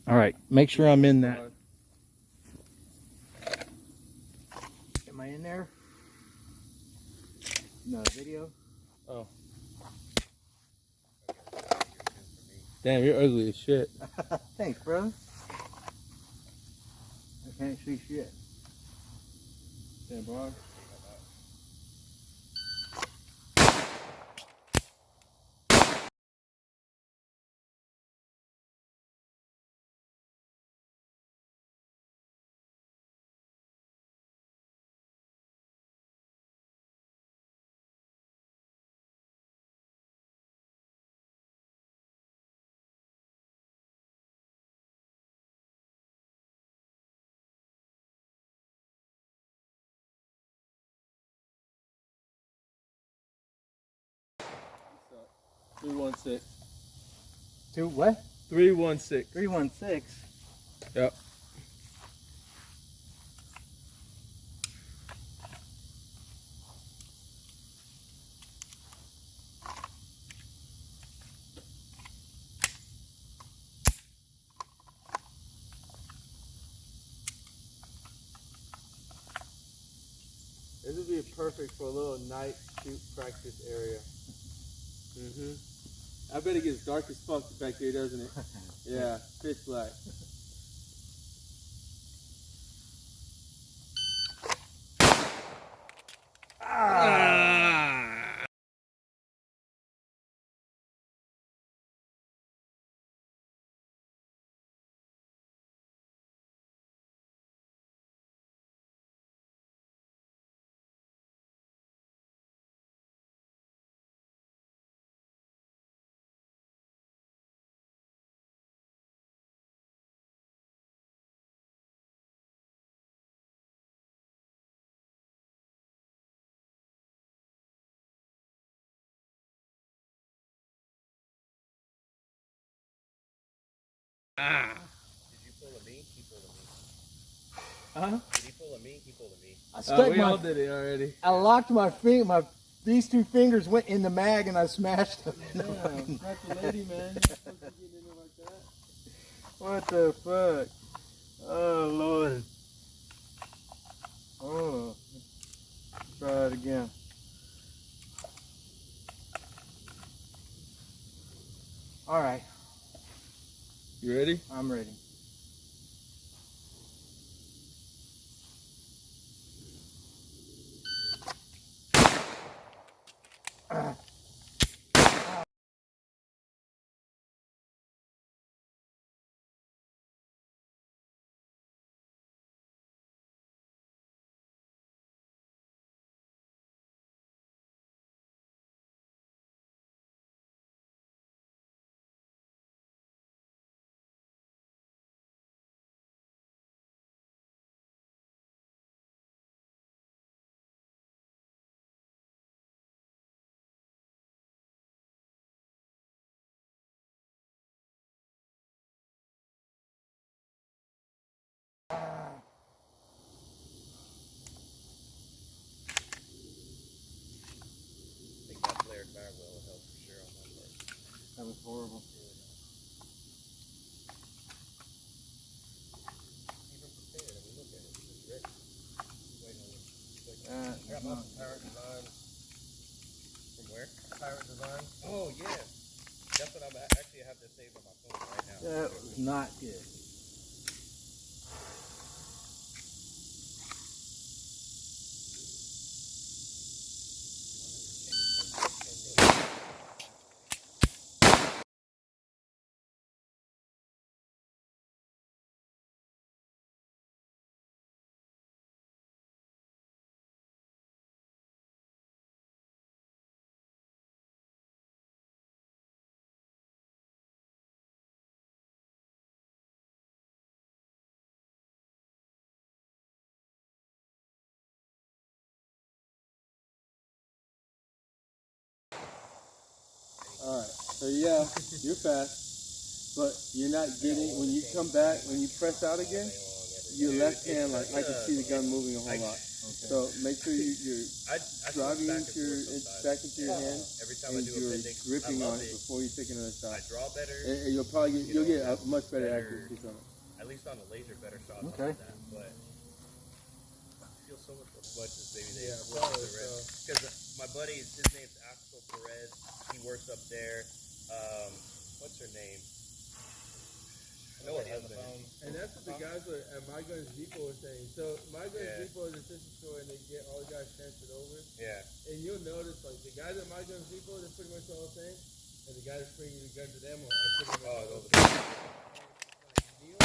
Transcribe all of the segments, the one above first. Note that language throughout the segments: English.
All right, make sure I'm in that. Am I in there? No video. Oh. Damn, you're ugly as shit. Thanks, brother. I can't see shit. Damn, bro. What's up? 316. Two what? 316. 316. Yep. This would be perfect for a little night shoot practice area. I bet it gets dark as fuck back there, doesn't it? Yeah, pitch black. Did you pull a me? He pulled a me. Huh? Did he pull a me? He pulled a me. I stuck We my. all did it already. I locked my finger. These two fingers went in the mag and I smashed them. Yeah, not the lady, man. What the fuck? Oh Lord. Oh. Let's try it again. All right. You ready? I'm ready. I think that flared back will help for sure on that part. That was horrible. Even prepared, I mean, look at it. It's ready. Wait on it. I got my Pirate Designs. From where? Pirate Designs. Oh, yeah. That's what I'm actually have this saved on my phone right now. That was not good. Alright, so yeah, you're fast, but you're not getting, when you come back, when you press out again, your left hand, like I can see the gun moving a whole lot. So make sure you're I driving back and forth sometimes. back into your hand, Every time I and do you're appendix, gripping I on love it it. before you take another I shot. draw better, And you'll probably you'll get a much better better- accuracy from it. at least on the laser, better shots Okay. like that. But I feel so much more as maybe they Yeah, work probably with the so. because my buddy, his name's Axel Perez. He works up there. What's her name? I know her husband. And that's what the guys at My Guns Depot were saying. So My Guns Yeah. Depot is a sister store, and they get all the guys transferred over. Yeah. And you'll notice, like, the guys at My Guns Depot, they're pretty much all the same. And the guys bringing the guns to them are pretty much all Oh, the those same. And, like, Neil,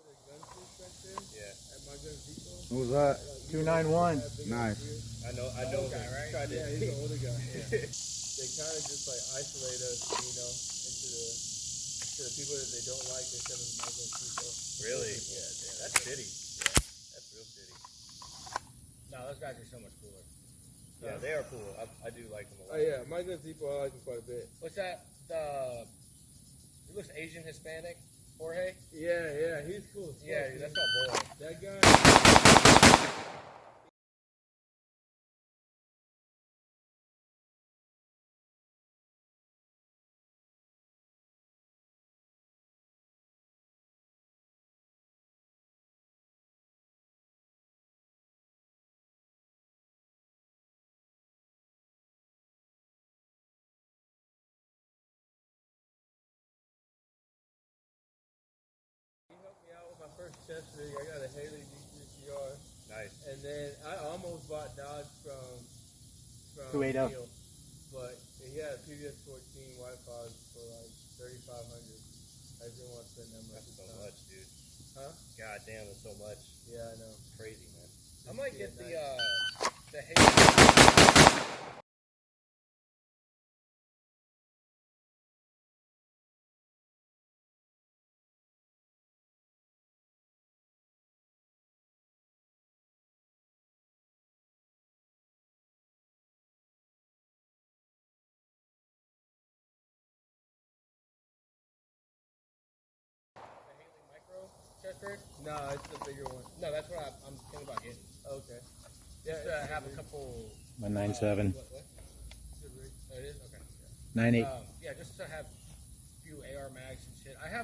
the gun inspector Yeah. at My Guns Depot. What was that? 291. Nice. I know him. Right? Tried to- Yeah, he's an older guy. They kind of just like isolate us, into the people that they don't like. They send them to My Guns Depot. Really? Yeah, damn. That's shitty. Yeah. That's real shitty. No, those guys are so much cooler. Yeah, they are cool. I do like them a Oh lot. yeah, My Guns Depot, I like him quite a bit. What's that? He looks Asian Hispanic. Jorge? Yeah, he's cool. As fuck, Yeah, dude. that's my boy. That guy. He helped me out with my first chest rig. I got a Haley D3CR, Nice. and then I almost bought Dodge from 280. Neil, but he had a PBS 14 Wi-Fi for like 3,500. I didn't want to spend that much. That's so this time. much, dude. Huh? God damn, that's so much. Yeah, I know. Crazy, man. I might get the nice. Haley. The Haley Micro chest rig? No, it's the bigger one. No, that's what I'm thinking about getting. Okay. Just Yeah, to it's have a big. couple. My 97. What? Good rig. Oh, it is? Okay. 98. Yeah, just to have a few AR mags and shit. I have